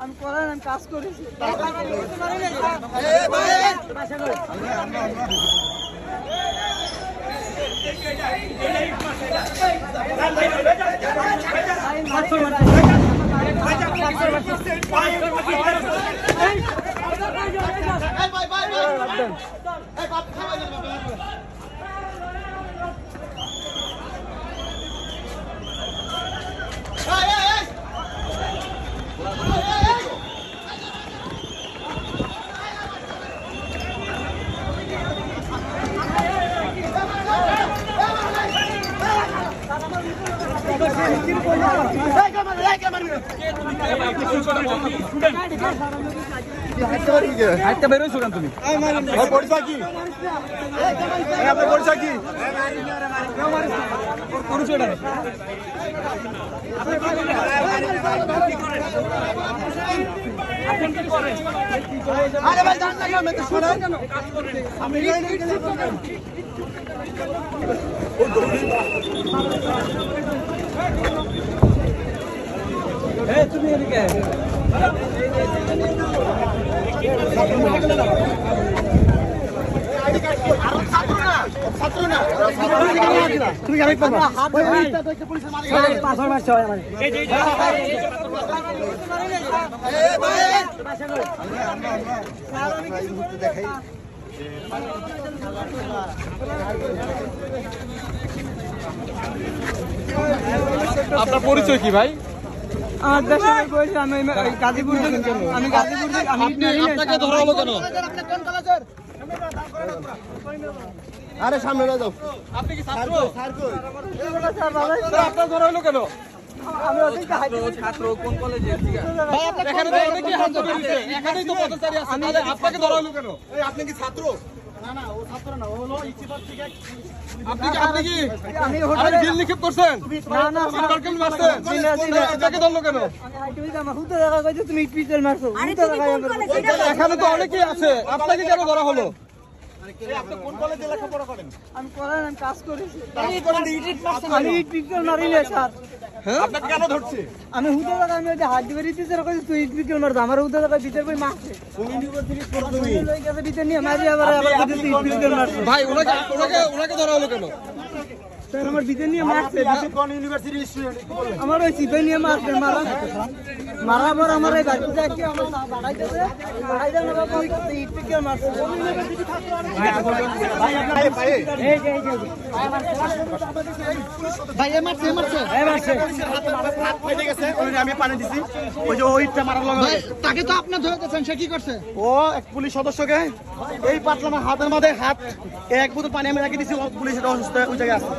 আমি করেন আমি কাজ করেছি তুমি এদিকে তুমি গাড়ি পাবা আপনার পরিচয় কি ভাই? আমার দেশের বলছি আমি গাজীপুর আমি গাজীপুর আপনাকে ধরা হলো কেন? আরে সামনে যাও। আপনি কি ছাত্র? আপনার ধরা হলো কেন? ছাত্র কোন কলেজে এখানে তো অনেকেই হাত ধরে দিয়েছে, এখানেই তো পথচারী আছে, তাহলে আপনাকে ধরা হলো কেন? আপনি কি ছাত্র? আপনি কি বিল নিক্ষেপ করছেন? আপনাকে ধরলো কেন? এখানে তো অনেকেই আছে, আপনাকে কেন ধরা হলো? আপনি কোন কলেজে লেখাপড়া করেন? আমি করেন আমি কাজ করেছি আমি ইট পিকচার মারিলে স্যার আপনাকে কেন ধরছে? আমি হুদা জায়গা আমি হাত দিবে দিতে তুই ইট পিকচার মারতো আমার হুদা জায়গা ভিতর কই মারছে ভিতর নিয়ে মারি আবার ইট পিকচার মারছে ভাই ওনাকে ধরা হলো কেন? স্যার আমার ভিতর নিয়ে মারছে কোন ইউনিভার্সিটির স্টুডেন্ট বলেন? আমার ওই সিপাই নিয়ে মারছে মারার পর আমার এই বাড়িতে যাচ্ছে আমার বাড়াইতেছে না বাবা ইট পিকচার মারছে আমি পানি দিছি ওই যে ওইটা মারার লগে তাকে তো আপনি ধরেছেন সে কি করছে ও এক পুলিশ সদস্যকে এই পাতলা হাতের মধ্যে হাত এক বোতল পানি আমি রেখে দিছি পুলিশের অসুস্থ ওই জায়গায় আছে